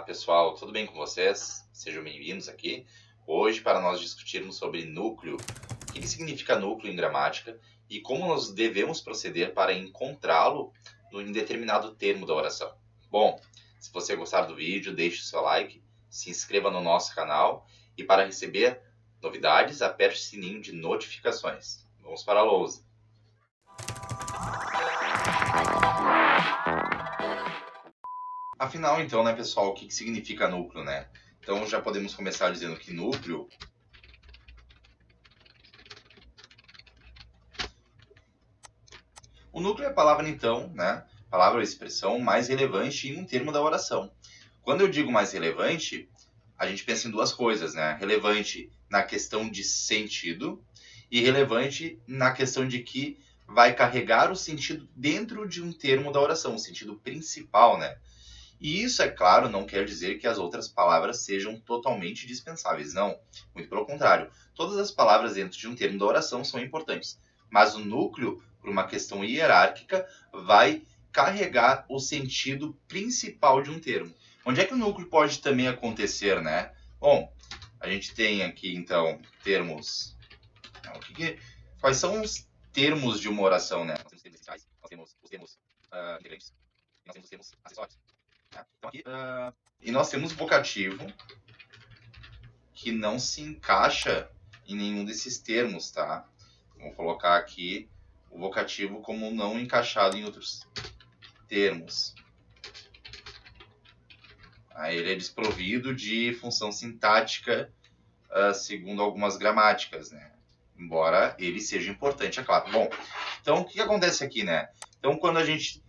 pessoal, tudo bem com vocês? Sejam bem-vindos aqui. Hoje para nós discutirmos sobre núcleo, o que significa núcleo em gramática e como nós devemos proceder para encontrá-lo em determinado termo da oração. Bom, se você gostar do vídeo, deixe o seu like, se inscreva no nosso canal e para receber novidades, aperte o sininho de notificações. Vamos para a lousa. Afinal, então, né, pessoal, o que significa núcleo, né? Então, já podemos começar dizendo que núcleo o núcleo é a palavra, então, né? Palavra ou expressão mais relevante em um termo da oração. Quando eu digo mais relevante, a gente pensa em duas coisas, né? Relevante na questão de sentido e relevante na questão de que vai carregar o sentido dentro de um termo da oração, o sentido principal, né? E isso, é claro, não quer dizer que as outras palavras sejam totalmente dispensáveis, não. Muito pelo contrário. Todas as palavras dentro de um termo da oração são importantes. Mas o núcleo, por uma questão hierárquica, vai carregar o sentido principal de um termo. Onde é que o núcleo pode também acontecer, né? Bom, a gente tem aqui, então, termos... Quais são os termos de uma oração, né? Nós temos termos essenciais, nós temos os termos integrantes, e nós temos os termos acessórios. Então aqui, e nós temos o vocativo, que não se encaixa em nenhum desses termos, tá? Vou colocar aqui o vocativo como não encaixado em outros termos. Ele é desprovido de função sintática, segundo algumas gramáticas, né? Embora ele seja importante, é claro. Bom, então o que acontece aqui, né? Então quando a gente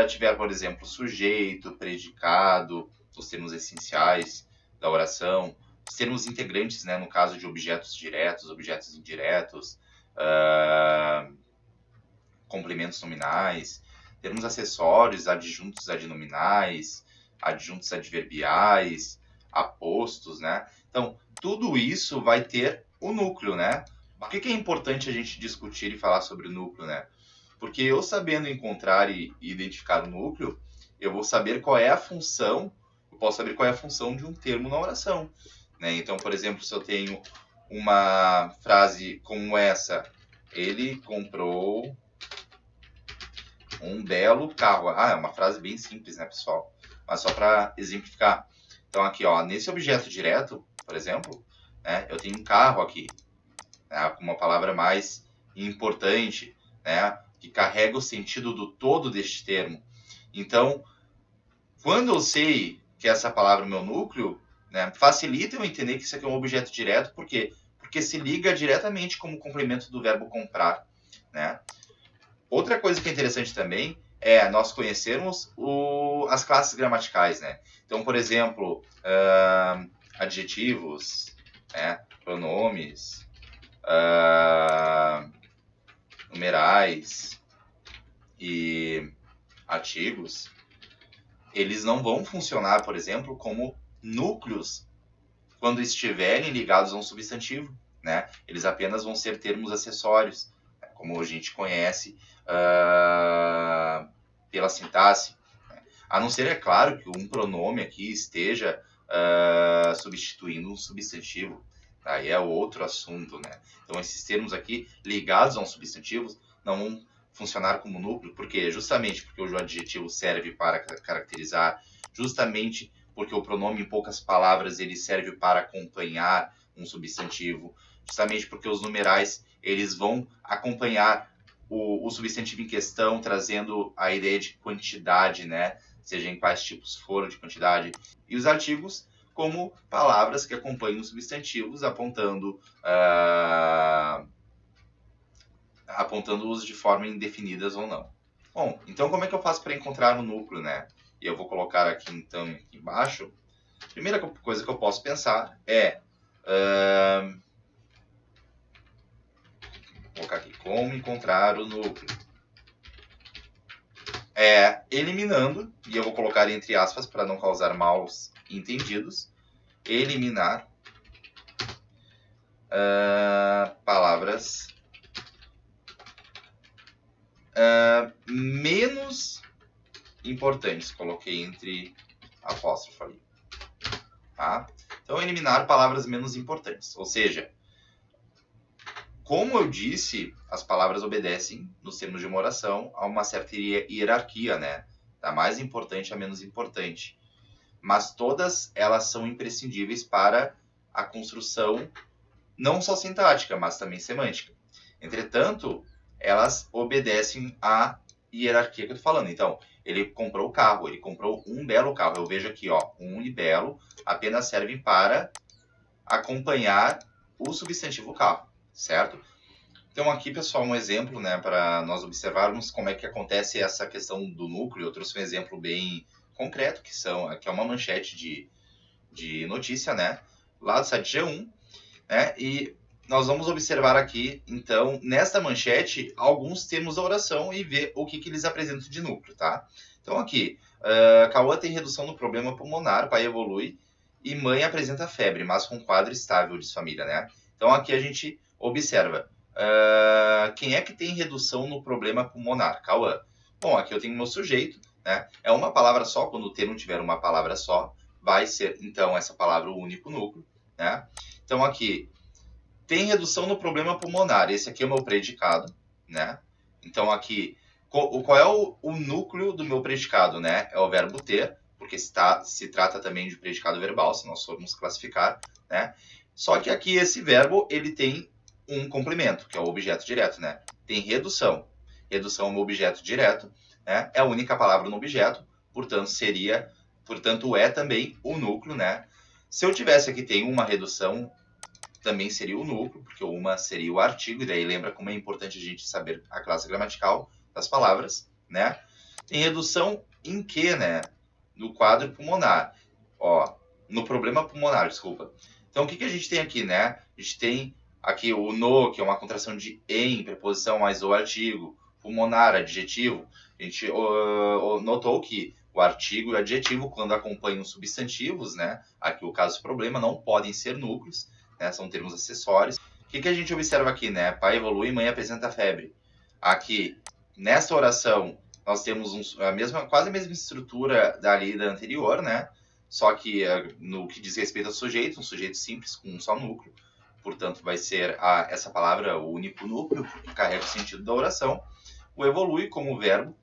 tiver, por exemplo, sujeito, predicado, os termos essenciais da oração, os termos integrantes, né, no caso de objetos diretos, objetos indiretos, complementos nominais, termos acessórios, adjuntos adnominais, adjuntos adverbiais, apostos, né? Então, tudo isso vai ter o núcleo, né? Por que é importante a gente discutir e falar sobre o núcleo, né? Porque eu sabendo encontrar e identificar o núcleo, eu vou saber qual é a função, eu posso saber qual é a função de um termo na oração, né? Então, por exemplo, se eu tenho uma frase como essa, ele comprou um belo carro. É uma frase bem simples, né, pessoal? Mas só para exemplificar. Então, aqui, ó, nesse objeto direto, por exemplo, né, eu tenho um carro aqui, né, com uma palavra mais importante, né, que carrega o sentido do todo deste termo. Então, quando eu sei que essa palavra é o meu núcleo, né, facilita eu entender que isso aqui é um objeto direto, por quê? Porque se liga diretamente como complemento do verbo comprar, né? Outra coisa que é interessante também é nós conhecermos as classes gramaticais, né? Então, por exemplo, adjetivos, né, pronomes, numerais e artigos, eles não vão funcionar, por exemplo, como núcleos quando estiverem ligados a um substantivo, né? Eles apenas vão ser termos acessórios, né? Como a gente conhece pela sintaxe. Né? A não ser, é claro, que um pronome aqui esteja substituindo um substantivo. Aí é outro assunto, né? Então, esses termos aqui ligados a um substantivo não vão funcionar como núcleo, porque justamente porque o adjetivo serve para caracterizar, justamente porque o pronome, em poucas palavras, ele serve para acompanhar um substantivo, justamente porque os numerais eles vão acompanhar o substantivo em questão, trazendo a ideia de quantidade, né? Seja em quais tipos for de quantidade, e os artigos como palavras que acompanham os substantivos, apontando-os de forma indefinidas ou não. Bom, então como é que eu faço para encontrar o núcleo, né? E eu vou colocar aqui, então, aqui embaixo. A primeira coisa que eu posso pensar é... vou colocar aqui, como encontrar o núcleo. Eliminando, e eu vou colocar entre aspas para não causar maus entendidos, eliminar palavras menos importantes. Coloquei entre apóstrofo ali. tá? Então, eliminar palavras menos importantes. Ou seja, como eu disse, as palavras obedecem, nos termos de uma oração, a uma certa hierarquia, né? Da mais importante à menos importante. Mas todas elas são imprescindíveis para a construção não só sintática, mas também semântica. Entretanto, elas obedecem à hierarquia que eu estou falando. Então, ele comprou o carro, ele comprou um belo carro. Eu vejo aqui, ó, um e belo apenas servem para acompanhar o substantivo carro, certo? Então, aqui, pessoal, um exemplo, né, para nós observarmos como é que acontece essa questão do núcleo. Eu trouxe um exemplo bem concreto, que é uma manchete de notícia, né, lá do site G1, né, e nós vamos observar aqui, então, nesta manchete, alguns termos da oração e ver o que eles apresentam de núcleo, tá? Então, aqui, Cauã tem redução no problema pulmonar, pai evolui, e mãe apresenta febre, mas com quadro estável, diz família, né? Então, aqui a gente observa, quem é que tem redução no problema pulmonar? Cauã. Bom, aqui eu tenho meu sujeito, né? É uma palavra só, quando o termo tiver uma palavra só, vai ser, então, essa palavra o único núcleo, né? Então, aqui, tem redução no problema pulmonar. Esse aqui é o meu predicado, né? Então, aqui, qual é o núcleo do meu predicado, né? É o verbo ter, porque se trata também de predicado verbal, se nós formos classificar, né? Só que aqui esse verbo, ele tem um complemento, que é o objeto direto, né? Tem redução. Redução é um objeto direto, né? É a única palavra no objeto, portanto é também o núcleo, né? Se eu tivesse aqui, tem uma redução, também seria o núcleo, porque uma seria o artigo, e daí lembra como é importante a gente saber a classe gramatical das palavras, né? Tem redução em que, né? No quadro pulmonar. Ó, no problema pulmonar, desculpa. Então, o que a gente tem aqui, né? A gente tem aqui o no, que é uma contração de em, preposição mais o artigo. Pulmonar, adjetivo. A gente notou que o artigo e o adjetivo, quando acompanham substantivos, né? Aqui o caso do problema, não podem ser núcleos, né? São termos acessórios. O que a gente observa aqui, né? Pai evolui, mãe apresenta febre. Aqui, nesta oração, nós temos quase a mesma estrutura da anterior, né? Só que no que diz respeito ao sujeito, um sujeito simples com um só núcleo. Portanto, vai ser essa palavra o único núcleo, que carrega o sentido da oração. O evolui como verbo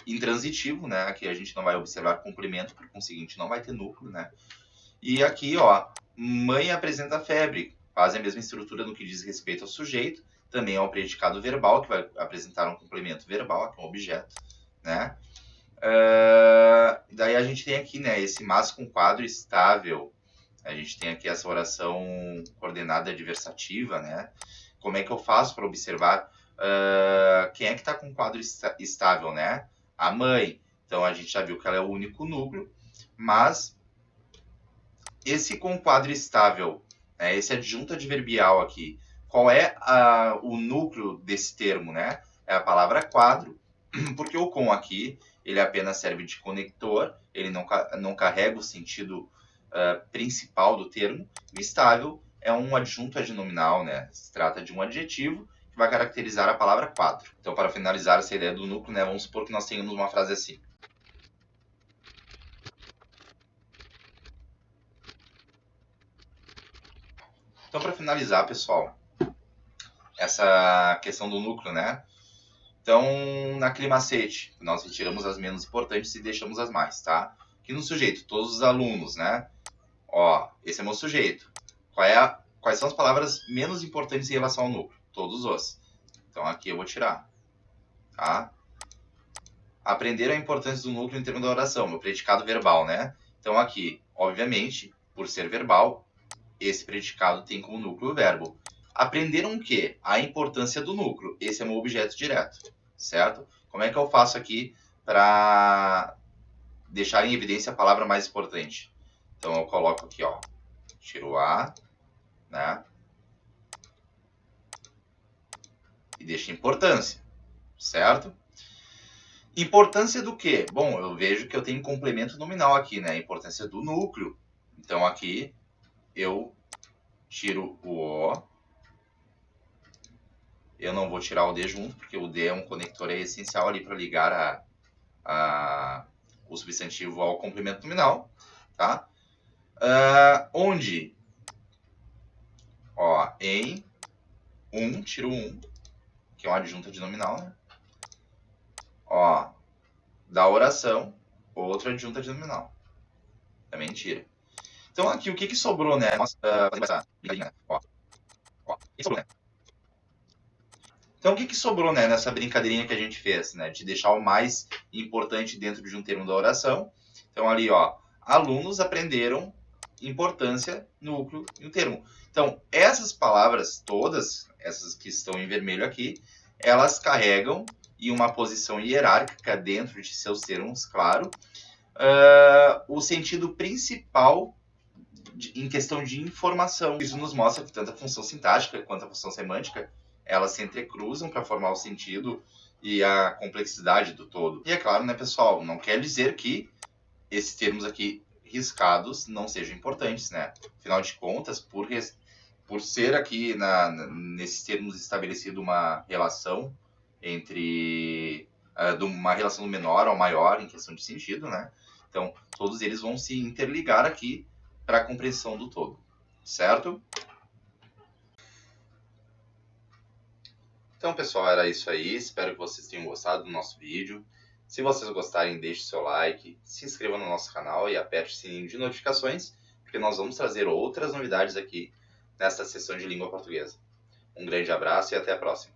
intransitivo, né? Aqui a gente não vai observar complemento, por conseguinte, não vai ter núcleo, né? E aqui, ó, mãe apresenta febre, quase a mesma estrutura no que diz respeito ao sujeito. Também é um predicado verbal, que vai apresentar um complemento verbal, que é um objeto, né? Daí a gente tem aqui, né, esse mas com quadro estável. A gente tem aqui essa oração coordenada adversativa, né? Como é que eu faço para observar quem é que está com quadro estável, né? A mãe. Então, a gente já viu que ela é o único núcleo, mas esse com quadro estável, né, esse adjunto adverbial aqui, qual é o núcleo desse termo, né? É a palavra quadro, porque o com aqui, ele apenas serve de conector, ele não carrega o sentido principal do termo. O estável é um adjunto adnominal, né? Se trata de um adjetivo que vai caracterizar a palavra quadro. Então, para finalizar essa ideia do núcleo, né, vamos supor que nós tenhamos uma frase assim. Então, para finalizar, pessoal, essa questão do núcleo, né? Então, naquele macete, nós retiramos as menos importantes e deixamos as mais, tá? Aqui no sujeito, todos os alunos, né? Ó, esse é meu sujeito. Quais são as palavras menos importantes em relação ao núcleo? Todos os. Então, aqui eu vou tirar, tá? Aprender a importância do núcleo em termos da oração, meu predicado verbal, né? Então, aqui, obviamente, por ser verbal, esse predicado tem como núcleo o verbo. Aprenderam o quê? A importância do núcleo. Esse é meu objeto direto, certo? Como é que eu faço aqui para deixar em evidência a palavra mais importante? Então, eu coloco aqui, ó, tiro A, né? E deixo importância, certo? Importância do quê? Bom, eu vejo que eu tenho complemento nominal aqui, né? Importância do núcleo. Então, aqui, eu tiro o O. Eu não vou tirar o D junto, porque o D é um conector essencial ali para ligar o substantivo ao complemento nominal, tá? onde, ó, em 1, tiro 1, que é uma adjunta de nominal, né? Ó, da oração, outra adjunta de nominal. É mentira. Então aqui, o que sobrou, né? Nossa, essa brincadeirinha, né? Ó, o que sobrou, né? Então, o que sobrou, né, nessa brincadeirinha que a gente fez, né, de deixar o mais importante dentro de um termo da oração? Então, ali, ó, alunos aprenderam importância, núcleo e um termo. Então, essas palavras todas, essas que estão em vermelho aqui, elas carregam em uma posição hierárquica dentro de seus termos, claro, o sentido principal em questão de informação. Isso nos mostra que tanto a função sintática quanto a função semântica, elas se entrecruzam para formar o sentido e a complexidade do todo. E é claro, né, pessoal, não quer dizer que esses termos aqui riscados não sejam importantes, né? Afinal de contas, por ser aqui nesses termos estabelecido uma relação entre uma relação do menor ao maior em questão de sentido, né? Então, todos eles vão se interligar aqui para a compreensão do todo, certo? Então, pessoal, era isso aí. Espero que vocês tenham gostado do nosso vídeo. Se vocês gostarem, deixe seu like, se inscreva no nosso canal e aperte o sininho de notificações, porque nós vamos trazer outras novidades aqui nesta sessão de língua portuguesa. Um grande abraço e até a próxima.